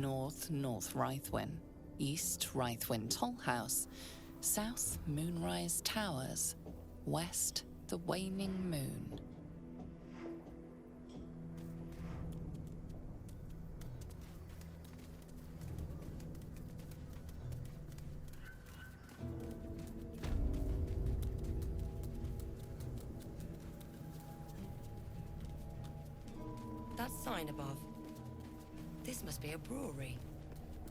North Rythwin, East Rythwin Tollhouse, South Moonrise Towers, West the Waning Moon. That sign above. This must be a brewery.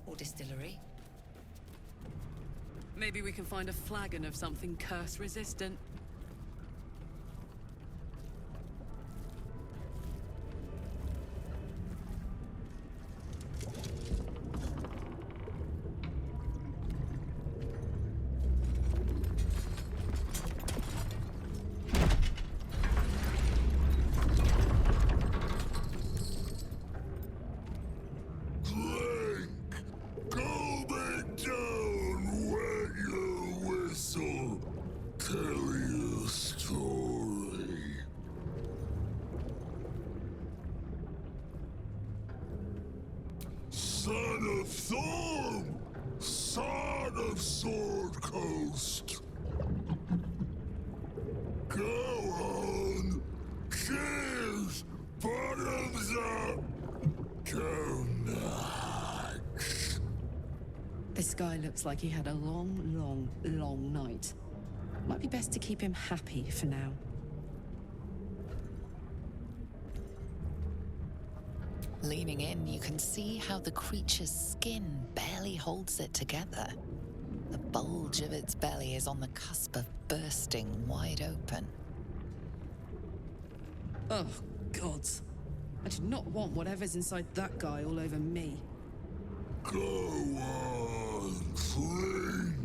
Or distillery. Maybe we can find a flagon of something curse-resistant. Son of Thorn! Son of Sword Coast! Go on! Cheers! Bottoms up! Go nuts! This guy looks like he had a long night. Might be best to keep him happy for now. Leaning in, you can see how the creature's skin barely holds it together. The bulge of its belly is on the cusp of bursting wide open. Oh, gods. I do not want whatever's inside that guy all over me. Go on, clean.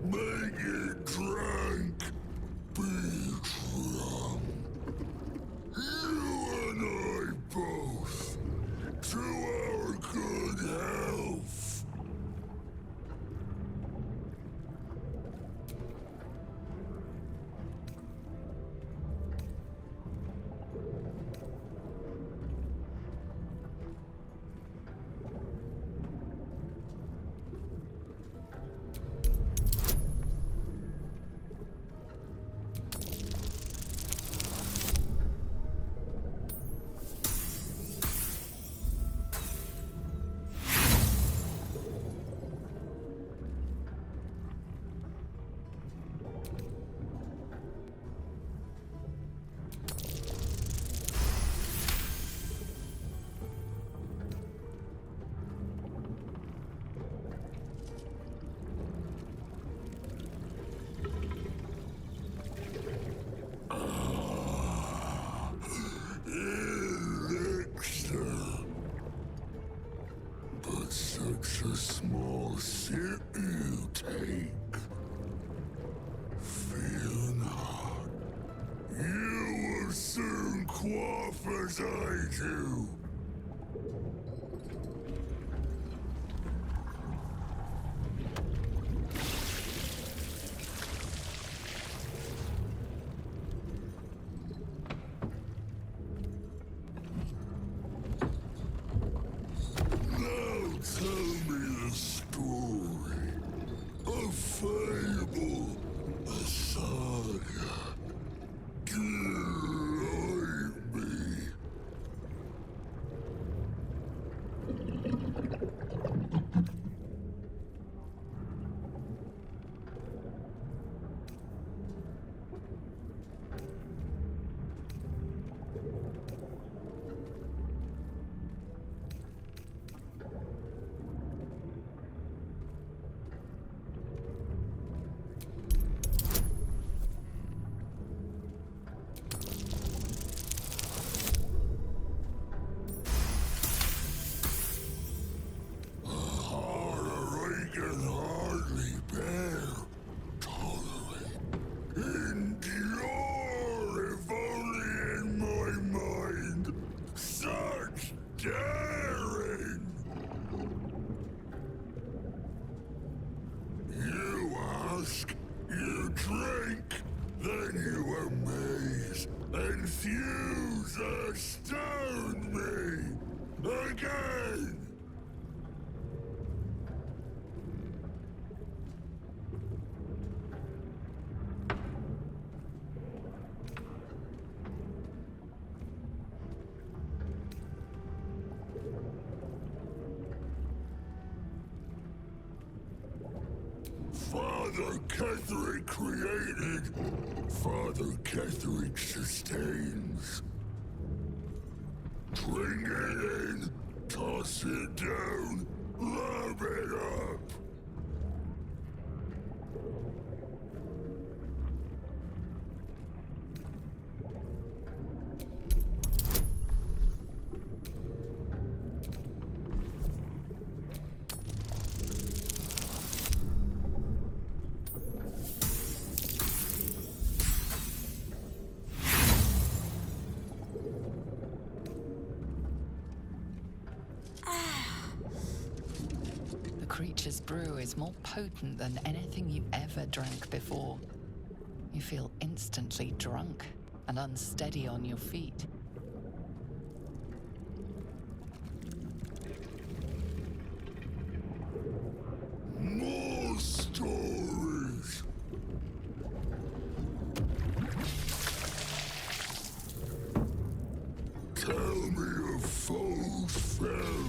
Make it drink. Be drunk. You and I both. To our good health. Such a small sip you take. Fear not. You will soon quaff as I do. Thurs Est me again! Father Ketherick created, Father Ketherick sustains. Bring it in, toss it down, love it up. The creature's brew is more potent than anything you ever drank before. You feel instantly drunk and unsteady on your feet. More stories. Tell me of foes fell,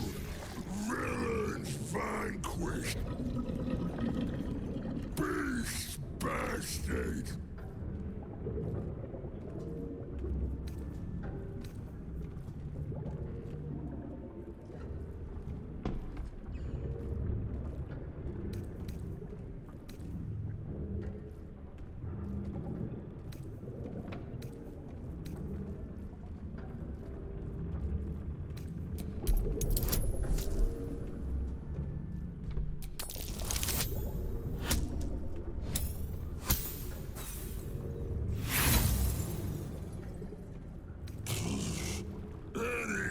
villains vanquished, beasts bastard.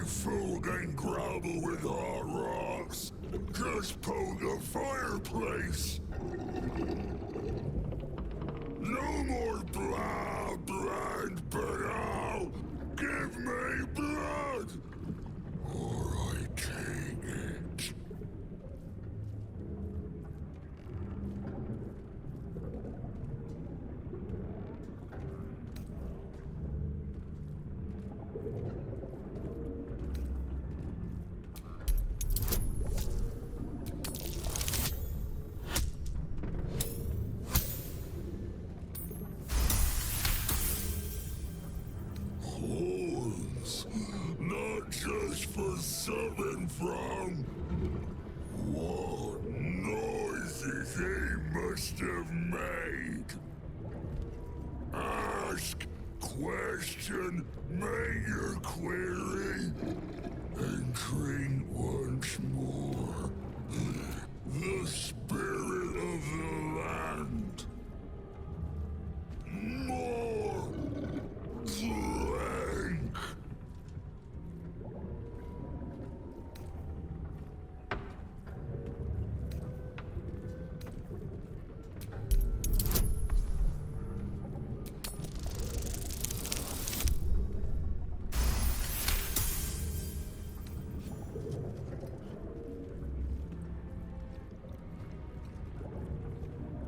Fool can grapple with hot rocks. Just poke a fireplace. No more blood, but I'll give me blood, or I take it. Horns, not just for summon from. What noises he must have made. Ask, question, make your query, and drink once more. The spirit of the land. More drink.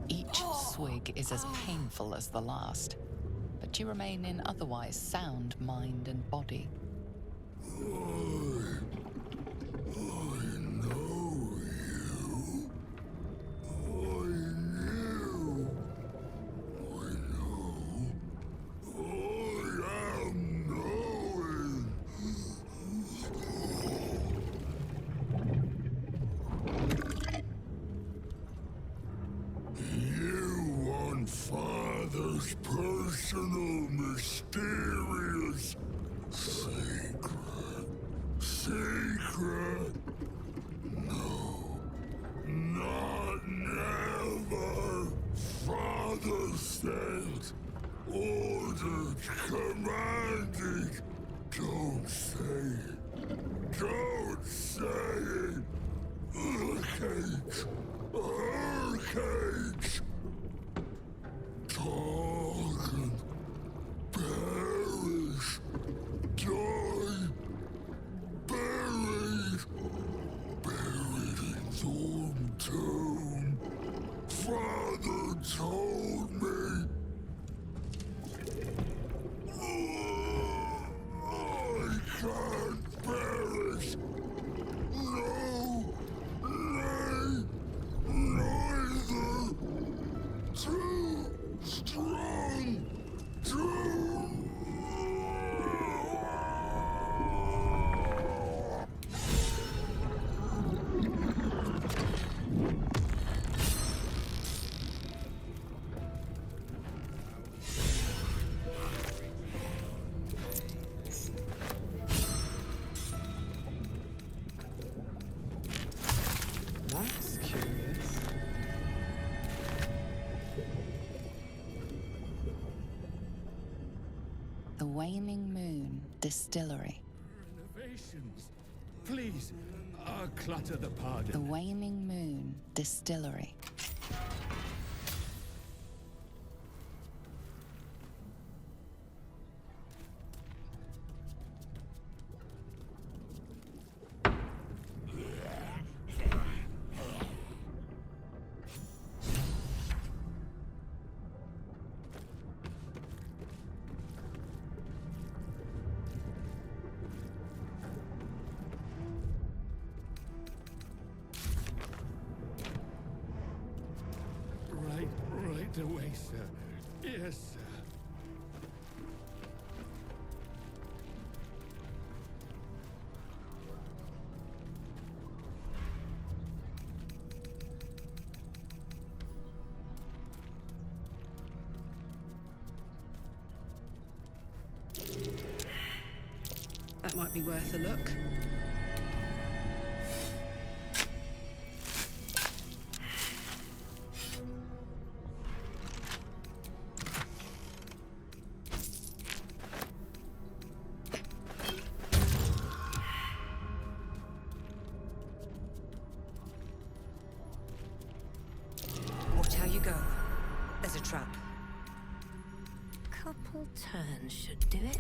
Each swig is as painful as the last, but you remain in otherwise sound mind and body. I know you. I knew. I know. I am knowing. You want Father's personal, mysterious secret. Secret? No. Not never. Father said, ordered, commanded. Don't say it. Don't say it. Hurricanes. Hurricanes. Talk and perish. Die. Buried. Buried in Thorn Tomb. Father told me. I can't perish. No. Nay. Neither. Waning Moon Distillery. Renovations. Please, clutter the pardon. The Waning Moon Distillery. Right away, sir. Yes, sir. That might be worth a look. Watch how you go. There's a trap. Couple turns should do it.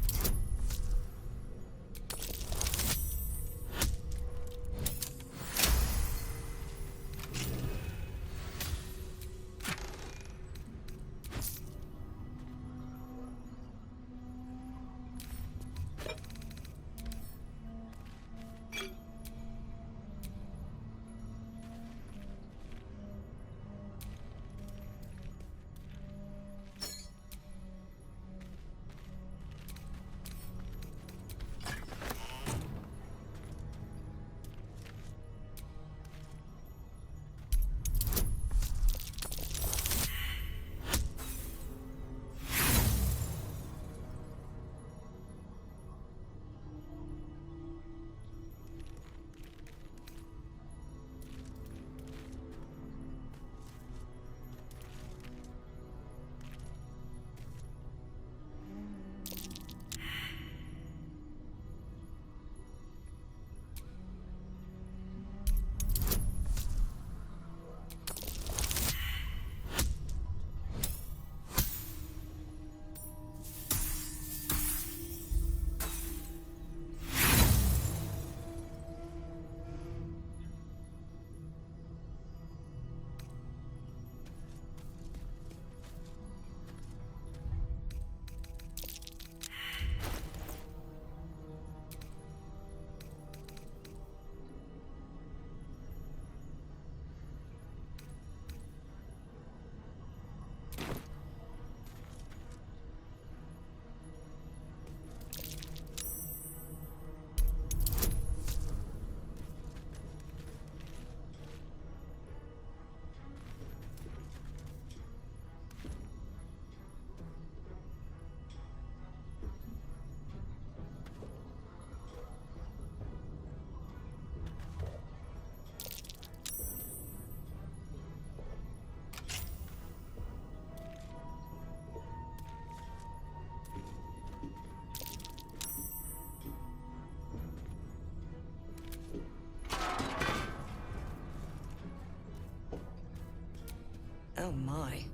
Oh my.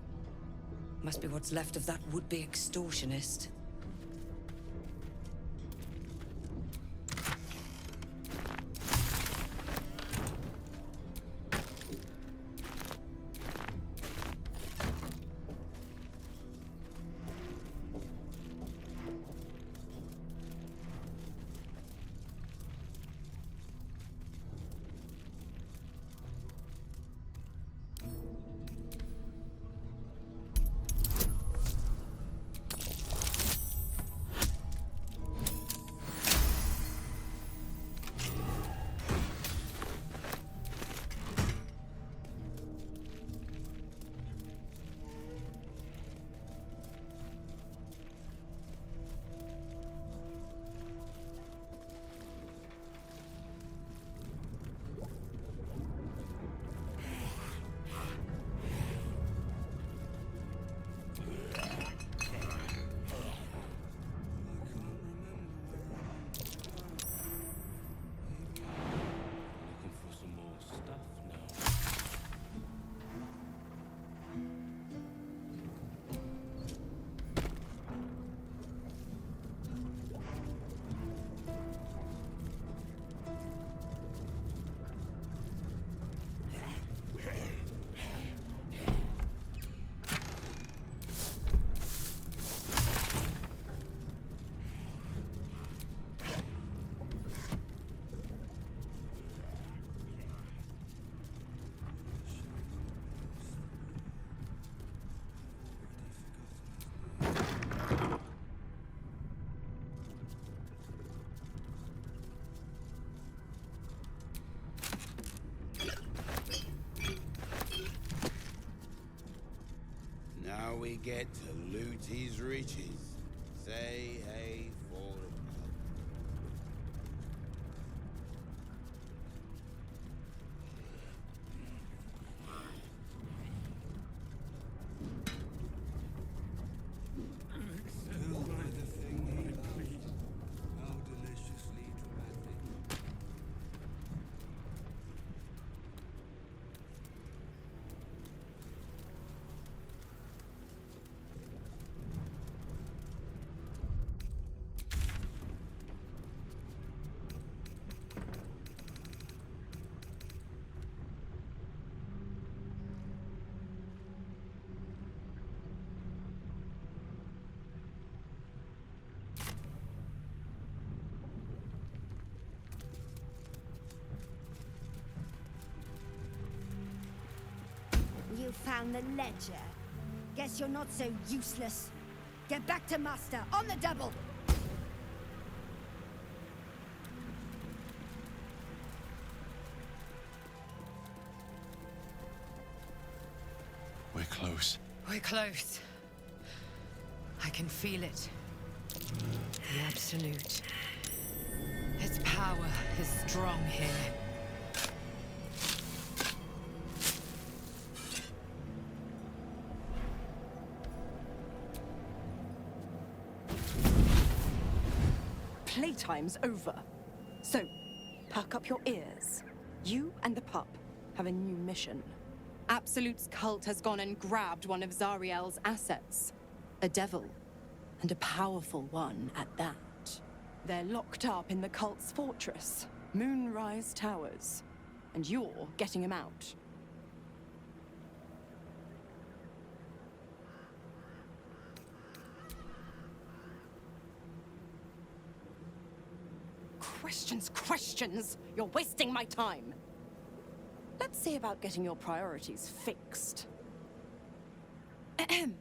Must be what's left of that would-be extortionist. Now we get to loot his riches. Say hey for the pub. You found the ledger. Guess you're not so useless. Get back to Master, on the double! We're close. We're close. I can feel it. The Absolute. Its power is strong here. Playtime's over. So, perk up your ears. You and the pup have a new mission. Absolute's cult has gone and grabbed one of Zariel's assets. A devil. And a powerful one at that. They're locked up in the cult's fortress, Moonrise Towers. And you're getting him out. Questions! You're wasting my time! Let's see about getting your priorities fixed. Ahem.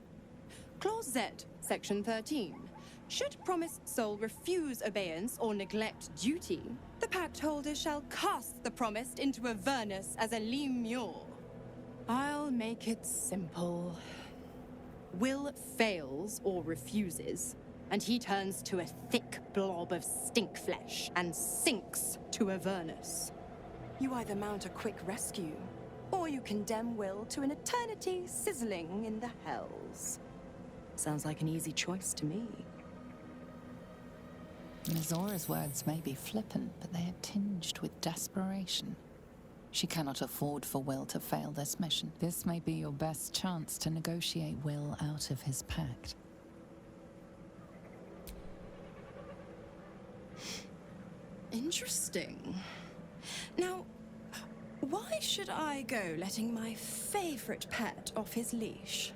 Clause Z, Section 13. Should promised soul refuse obeyance or neglect duty, the pact holder shall cast the promised into Avernus as a lemure. I'll make it simple. Wyll fails or refuses, and he turns to a thick blob of stink flesh and sinks to Avernus. You either mount a quick rescue, or you condemn Wyll to an eternity sizzling in the hells. Sounds like an easy choice to me. Mizora's words may be flippant, but they are tinged with desperation. She cannot afford for Wyll to fail this mission. This may be your best chance to negotiate Wyll out of his pact. Interesting. Now, why should I go letting my favorite pet off his leash?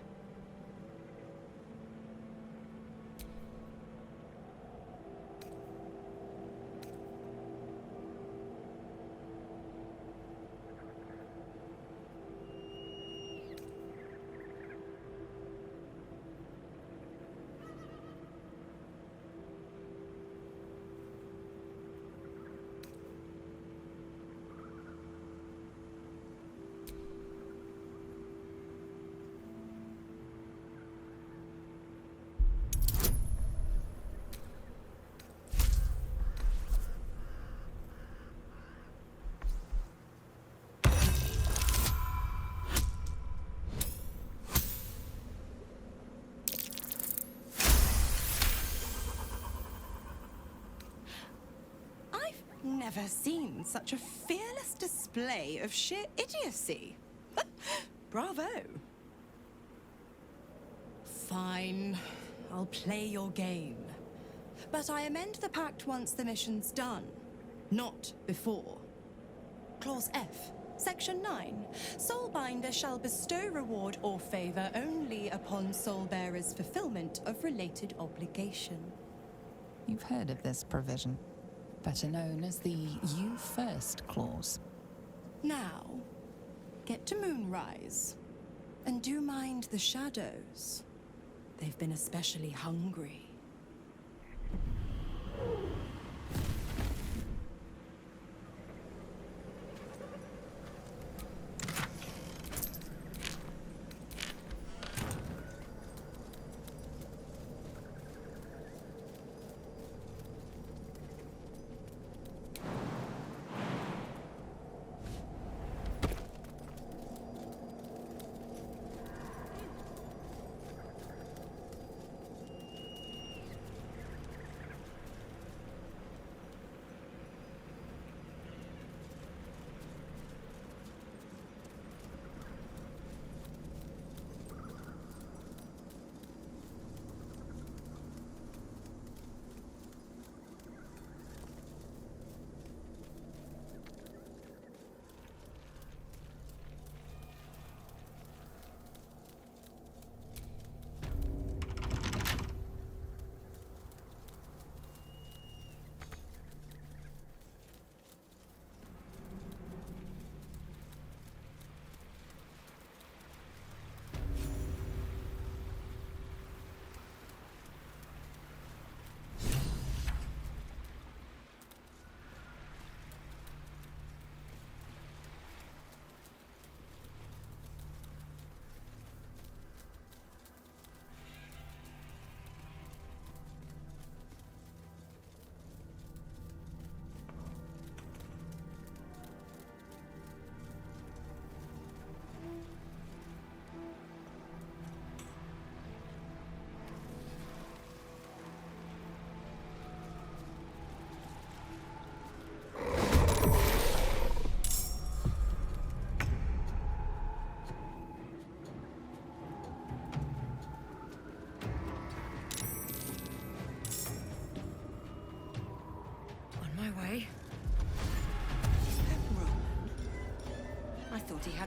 Never seen such a fearless display of sheer idiocy. Bravo. Fine. I'll play your game. But I amend the pact once the mission's done. Not before. Clause F, Section 9. Soulbinder shall bestow reward or favor only upon soulbearer's fulfillment of related obligation. You've heard of this provision, better known as the You First clause. Now, get to Moonrise. And do mind the shadows. They've been especially hungry.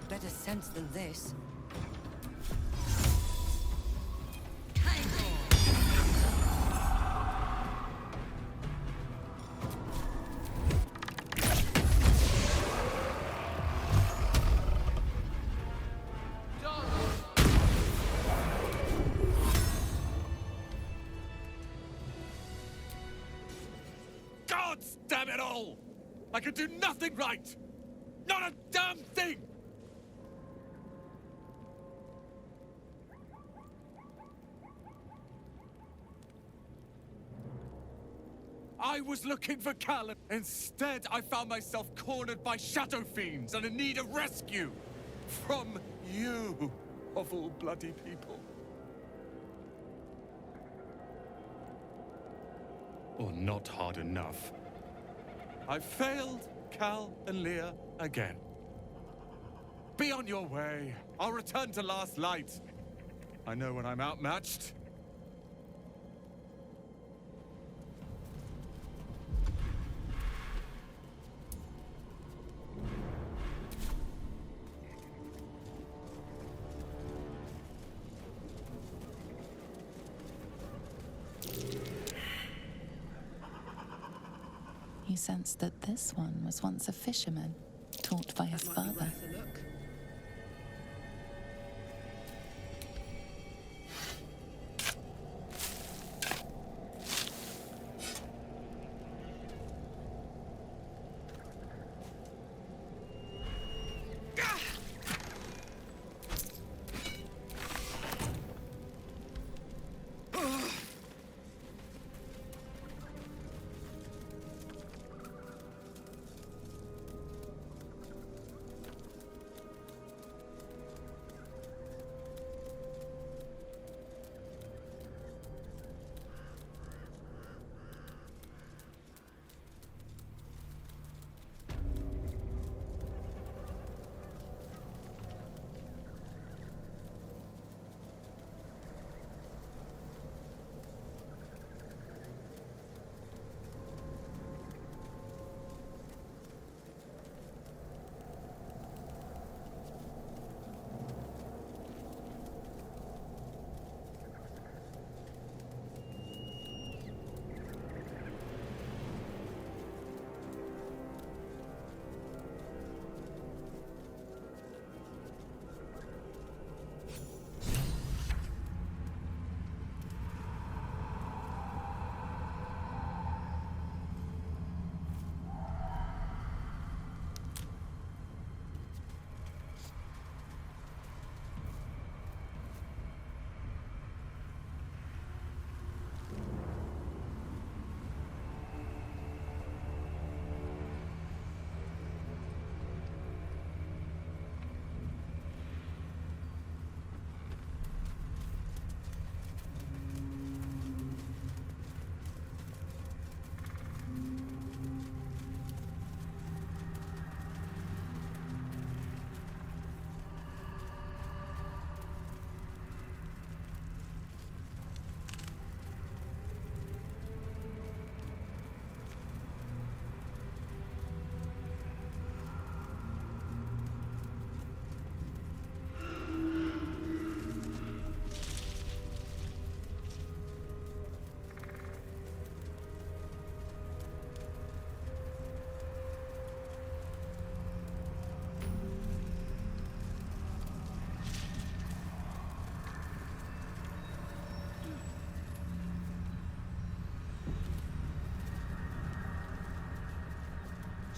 had better sense than this. Damn it all! I can do nothing right! Not a damn thing! I was looking for Callum. Instead, I found myself cornered by shadow fiends and in need of rescue. From you, of all bloody people. Or not hard enough. I failed Cal and Leah again. Be on your way. I'll return to Last Light. I know when I'm outmatched. You sensed that this one was once a fisherman, taught by his That might be father. worth a look.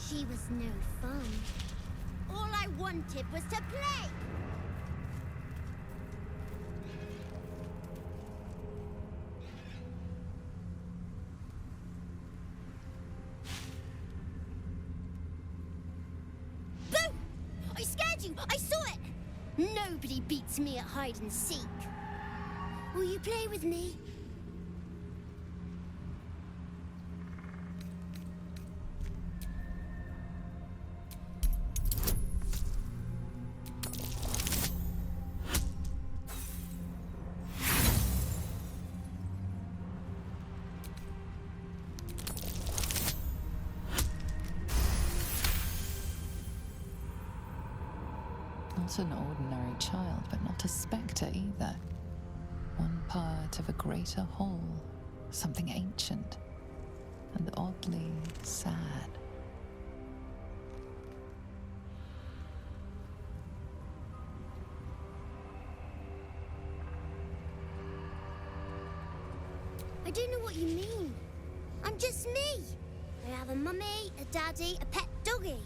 She was no fun. All I wanted was to play. Boo! I scared you! I saw it! Nobody beats me at hide and seek. Will you play with me? Not an ordinary child, but not a spectre either. One part of a greater whole, something ancient and oddly sad. I don't know what you mean. I'm just me. I have a mummy, a daddy, a pet doggy.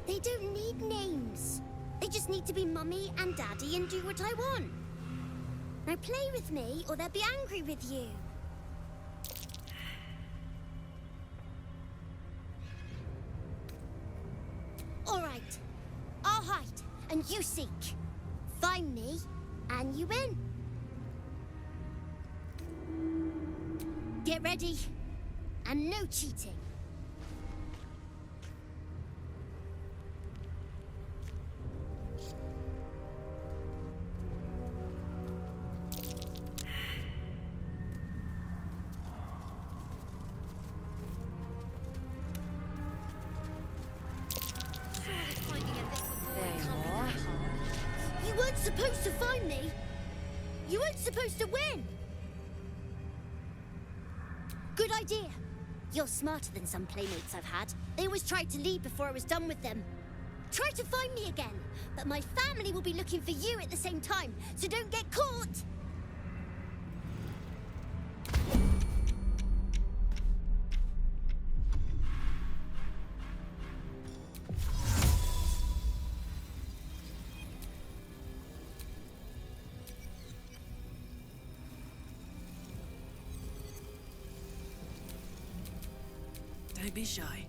They don't need names. They just need to be mummy and daddy and do what I want. Now play with me or they'll be angry with you. All right. I'll hide and you seek. Find me and you win. Get ready. And no cheating. You weren't supposed to find me. You weren't supposed to win. Good idea. You're smarter than some playmates I've had. They always tried to leave before I was done with them. Try to find me again, but my family will be looking for you at the same time, so don't get caught! Don't be shy.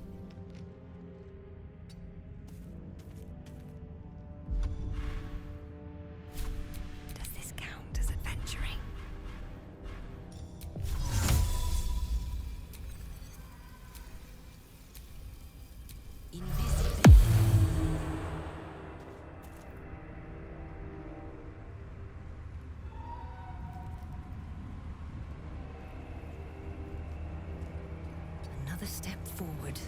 Does this count as adventuring? Invisible. Another step forward.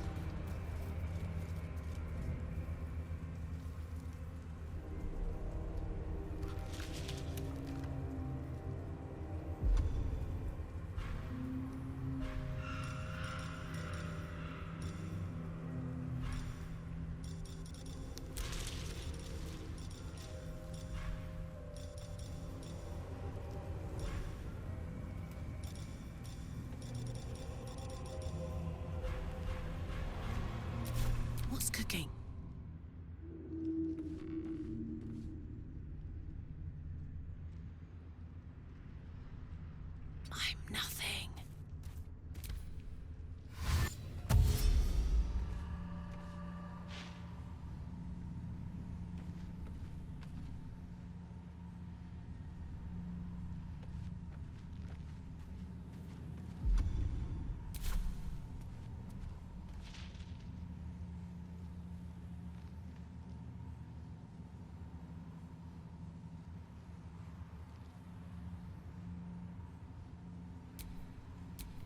What's cooking? I'm nothing.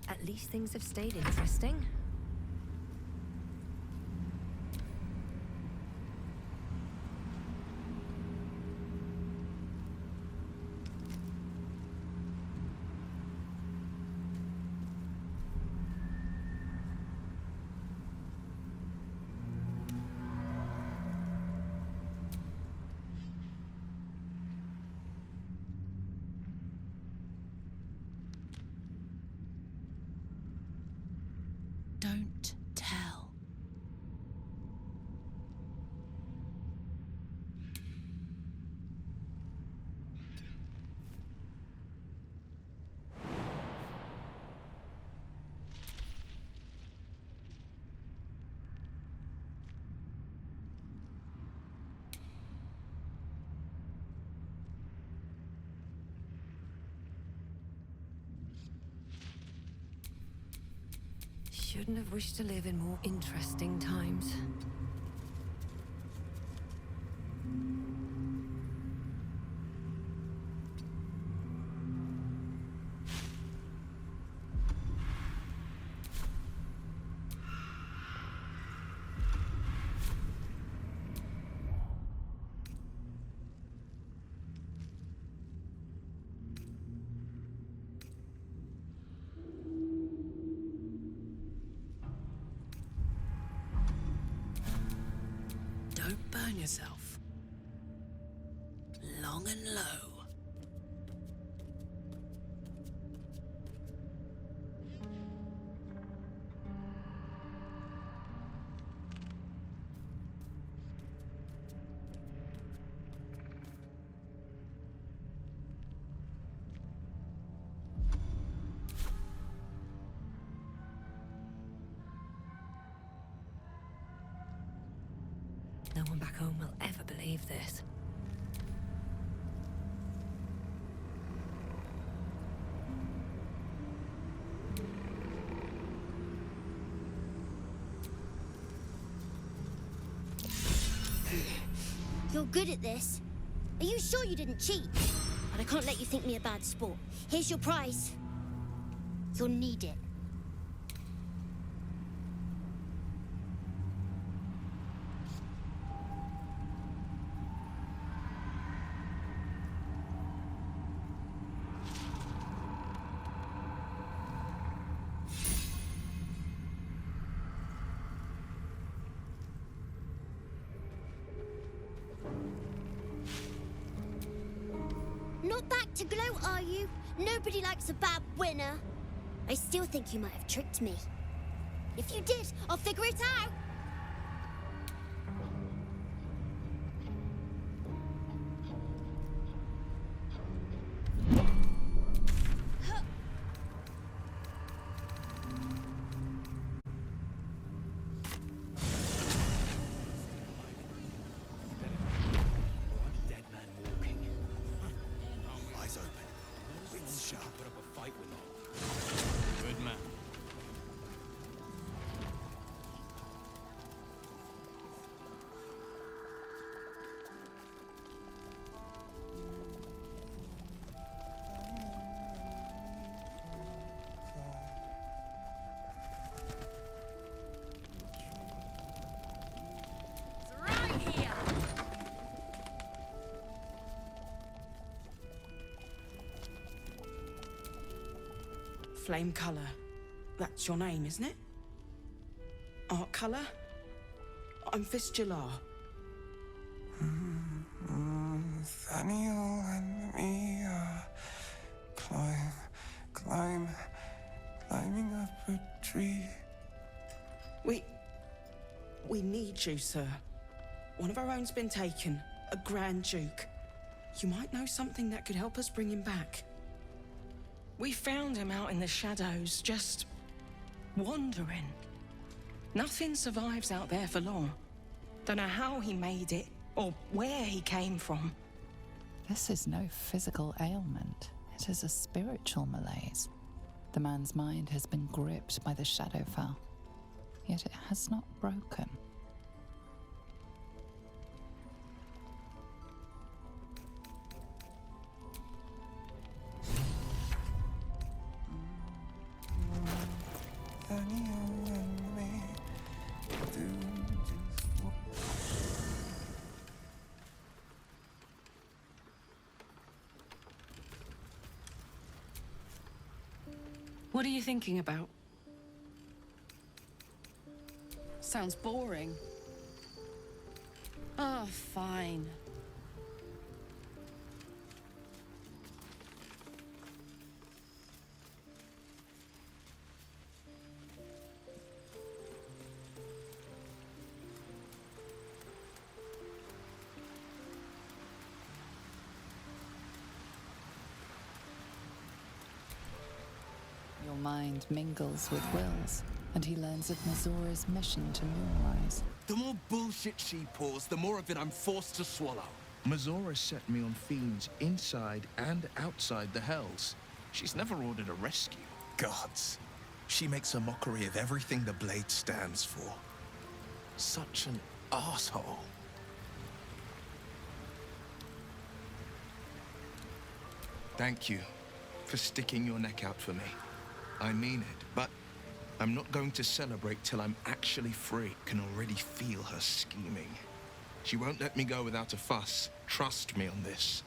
At least things have stayed interesting. Don't tell. Shouldn't have wished to live in more interesting times. Turn yourself. Long and low. No one back home will ever believe this. You're good at this. Are you sure you didn't cheat? But I can't let you think me a bad sport. Here's your prize. You'll need it. Not back to glow, are you? Nobody likes a bad winner. I still think you might have tricked me. If you did, I'll figure it out. Flame colour. That's your name, isn't it? Art colour? I'm Fistular. Nathaniel and me climbing up a tree. We need you, sir. One of our own's been taken, a Grand Duke. You might know something that could help us bring him back. We found him out in the shadows, just wandering. Nothing survives out there for long. Don't know how he made it, or where he came from. This is no physical ailment. It is a spiritual malaise. The man's mind has been gripped by the Shadowfell, yet it has not broken. What are you thinking about? Sounds boring. Oh, fine. Your mind mingles with Wyll's, and he learns of Mazora's mission to Moonrise. The more bullshit she pours, the more of it I'm forced to swallow. Mazora set me on fiends inside and outside the Hells. She's never ordered a rescue. Gods. She makes a mockery of everything the Blade stands for. Such an asshole. Thank you for sticking your neck out for me. I mean it, but I'm not going to celebrate till I'm actually free. Can already feel her scheming. She won't let me go without a fuss. Trust me on this.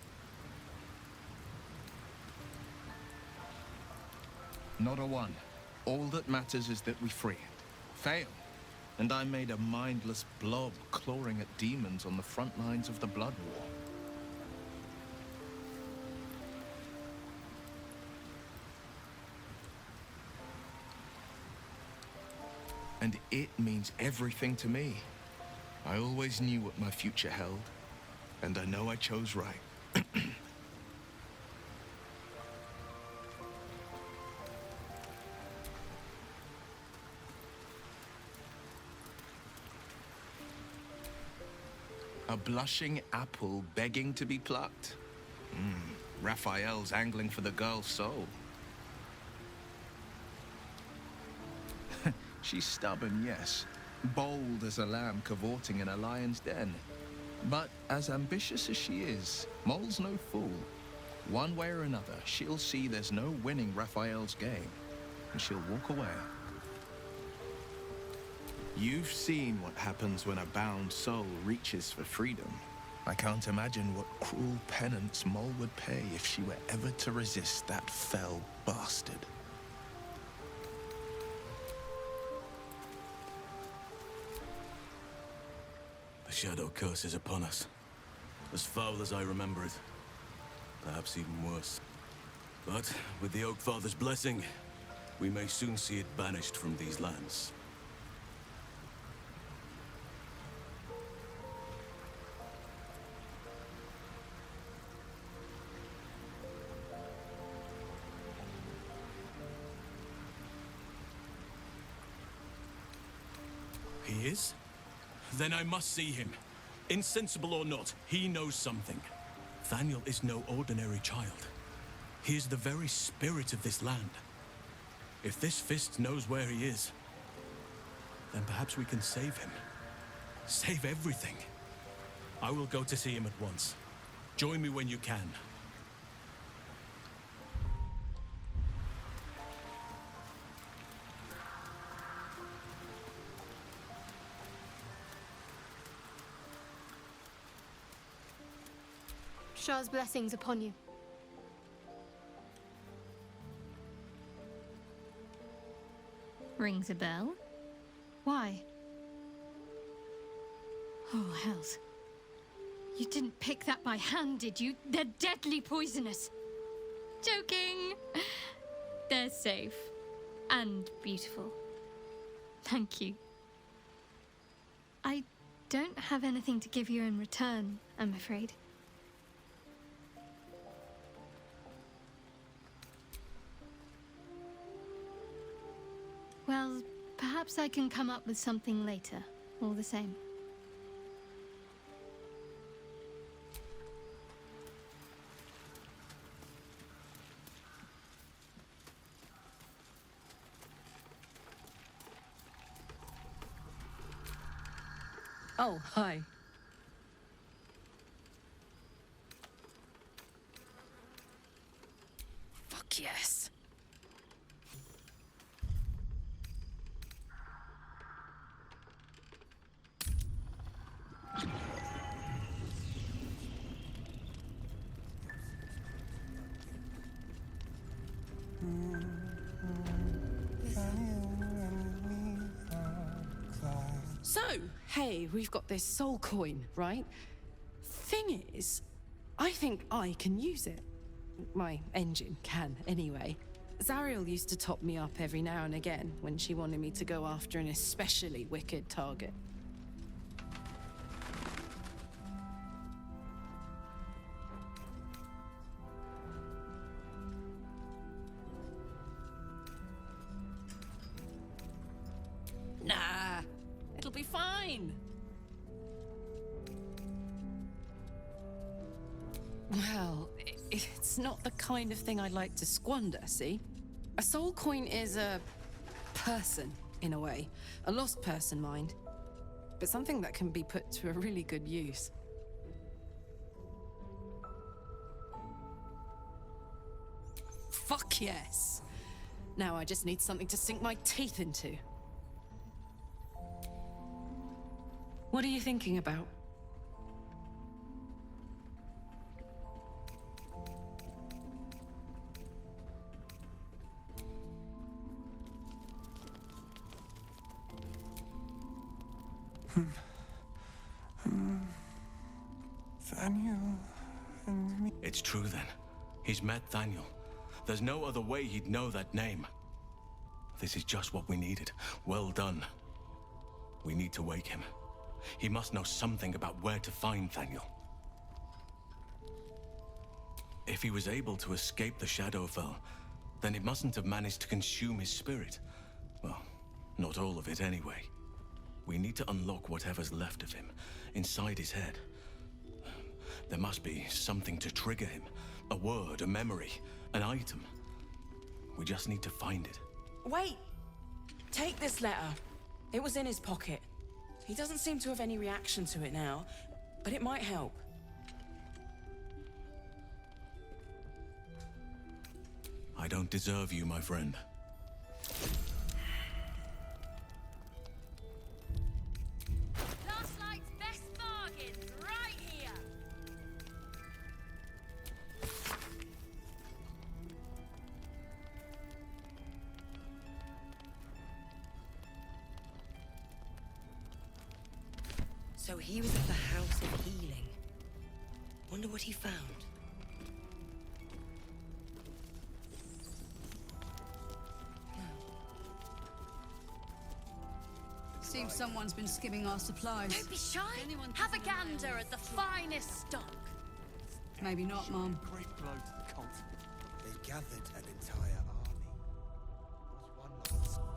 Not a one. All that matters is that we free it. Fail, and I made a mindless blob clawing at demons on the front lines of the Blood War. And it means everything to me. I always knew what my future held, and I know I chose right. A blushing apple begging to be plucked. Raphael's angling for the girl's soul. She's stubborn, yes. Bold as a lamb cavorting in a lion's den. But as ambitious as she is, Mole's no fool. One way or another, she'll see there's no winning Raphael's game, and she'll walk away. You've seen what happens when a bound soul reaches for freedom. I can't imagine what cruel penance Mole would pay if she were ever to resist that fell bastard. The Shadow Curse is upon us. As foul as I remember it. Perhaps even worse. But with the Oak Father's blessing, we may soon see it banished from these lands. He is? Then I must see him. Insensible or not, he knows something. Thaniel is no ordinary child. He is the very spirit of this land. If this fist knows where he is, then perhaps we can save him. Save everything. I will go to see him at once. Join me when you can. Shah's blessings upon you. Rings a bell? Why? Oh, hells. You didn't pick that by hand, did you? They're deadly poisonous. Joking! They're safe. And beautiful. Thank you. I don't have anything to give you in return, I'm afraid. Well, perhaps I can come up with something later, all the same. Oh, hi. Fuck yes. So, hey, we've got this soul coin, right? Thing is, I think I can use it. My engine can, anyway. Zariel used to top me up every now and again when she wanted me to go after an especially wicked target. Nah, it'll be fine. Well, it's not the kind of thing I'd like to squander, see? A soul coin is a person, in a way. A lost person, mind. But something that can be put to a really good use. Fuck yes! Now I just need something to sink my teeth into. What are you thinking about? Thaniel and me. It's true then. He's met Thaniel. There's no other way he'd know that name. This is just what we needed. Well done. We need to wake him. He must know something about where to find Thaniel. If he was able to escape the Shadowfell, then it mustn't have managed to consume his spirit. Well, not all of it anyway. We need to unlock whatever's left of him, inside his head. There must be something to trigger him. A word, a memory, an item. We just need to find it. Wait! Take this letter. It was in his pocket. He doesn't seem to have any reaction to it now, but it might help. I don't deserve you, my friend. Last night's best bargains, right here! So he was at the House of Healing. Wonder what he found. Seems someone's been skimming our supplies. Don't be shy. Have a gander at the finest stock. Maybe not, Mom. Great blow to the cult. They gathered an entire army. Was one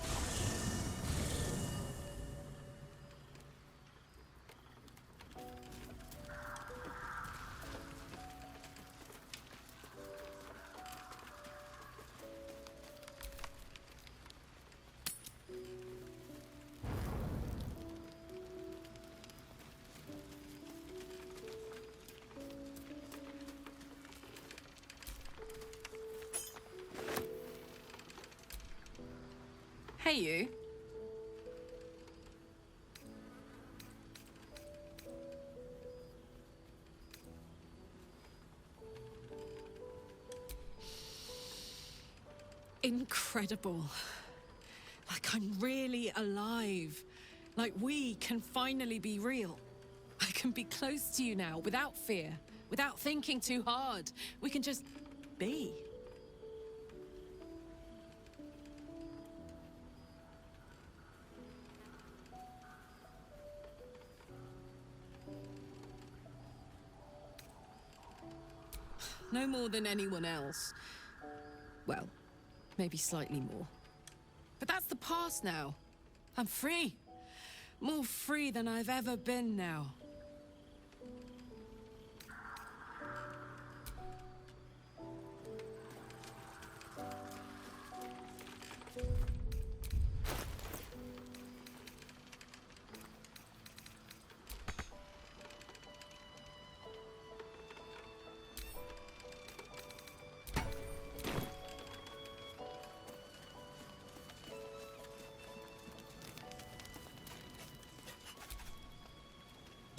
Hey, you. Incredible. Like I'm really alive. Like we can finally be real. I can be close to you now without fear, without thinking too hard. We can just be. No more than anyone else. Well, maybe slightly more. But that's the past now. I'm free. More free than I've ever been now.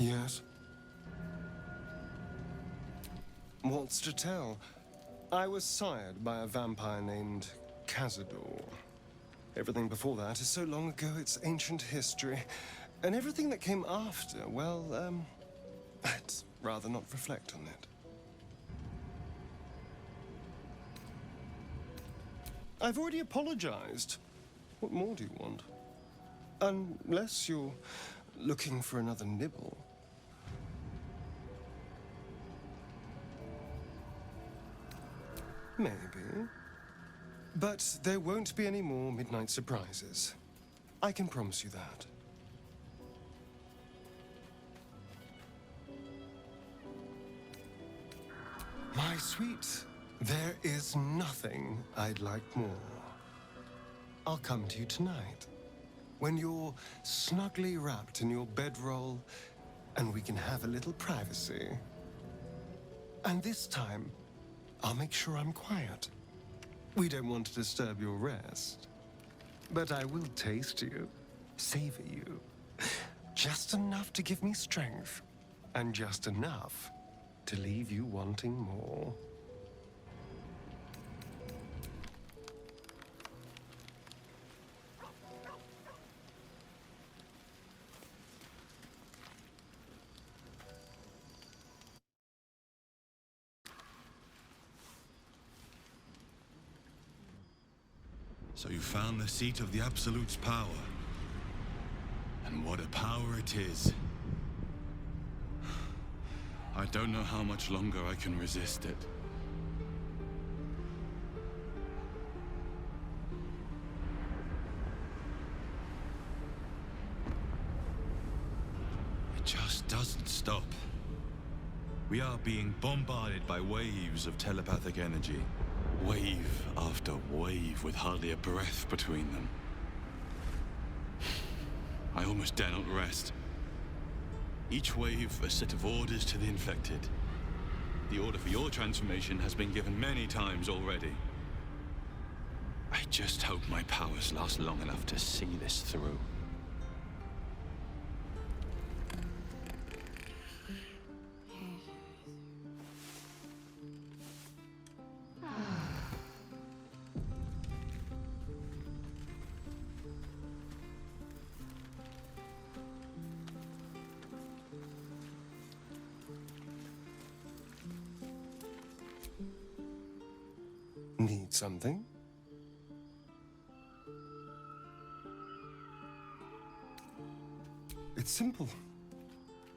Yes? What's to tell? I was sired by a vampire named Cazador. Everything before that is so long ago it's ancient history. And everything that came after, well, I'd rather not reflect on it. I've already apologized. What more do you want? Unless you're looking for another nibble. Maybe. But there won't be any more midnight surprises. I can promise you that. My sweet, there is nothing I'd like more. I'll come to you tonight, when you're snugly wrapped in your bedroll, and we can have a little privacy. And this time, I'll make sure I'm quiet. We don't want to disturb your rest. But I will taste you, savor you. Just enough to give me strength, and just enough to leave you wanting more. So you found the seat of the Absolute's power. And what a power it is. I don't know how much longer I can resist it. It just doesn't stop. We are being bombarded by waves of telepathic energy. Wave after wave with hardly a breath between them. I almost dare not rest. Each wave a set of orders to the infected. The order for your transformation has been given many times already. I just hope my powers last long enough to see this through. Need something? It's simple.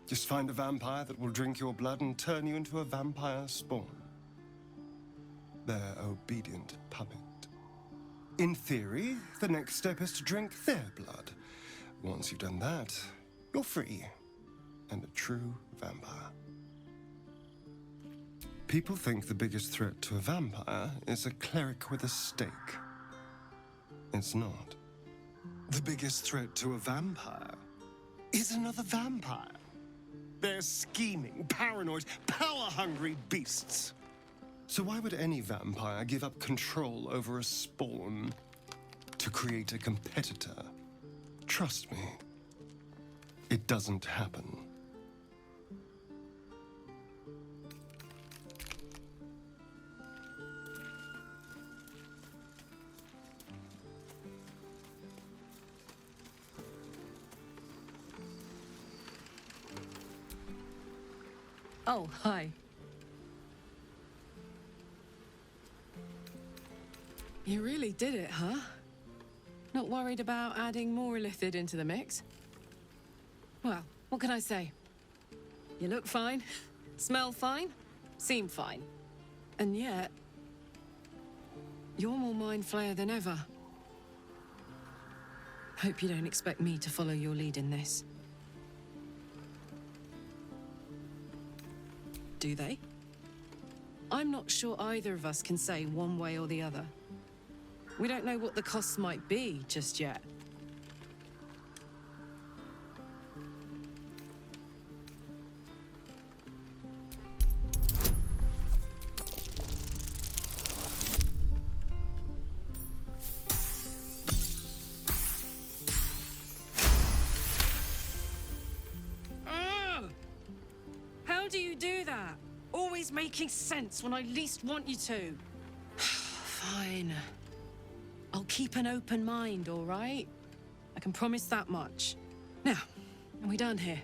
Just find a vampire that will drink your blood and turn you into a vampire spawn. Their obedient puppet. In theory, the next step is to drink their blood. Once you've done that, you're free and a true vampire. People think the biggest threat to a vampire is a cleric with a stake. It's not. The biggest threat to a vampire is another vampire. They're scheming, paranoid, power-hungry beasts. So why would any vampire give up control over a spawn to create a competitor? Trust me, it doesn't happen. Oh, hi. You really did it, huh? Not worried about adding more illithid into the mix? Well, what can I say? You look fine, smell fine, seem fine. And yet, you're more mind flayer than ever. Hope you don't expect me to follow your lead in this. Do they? I'm not sure either of us can say one way or the other. We don't know what the costs might be just yet. How do you do that? Always making sense when I least want you to. Fine. I'll keep an open mind, all right? I can promise that much. Now, are we done here?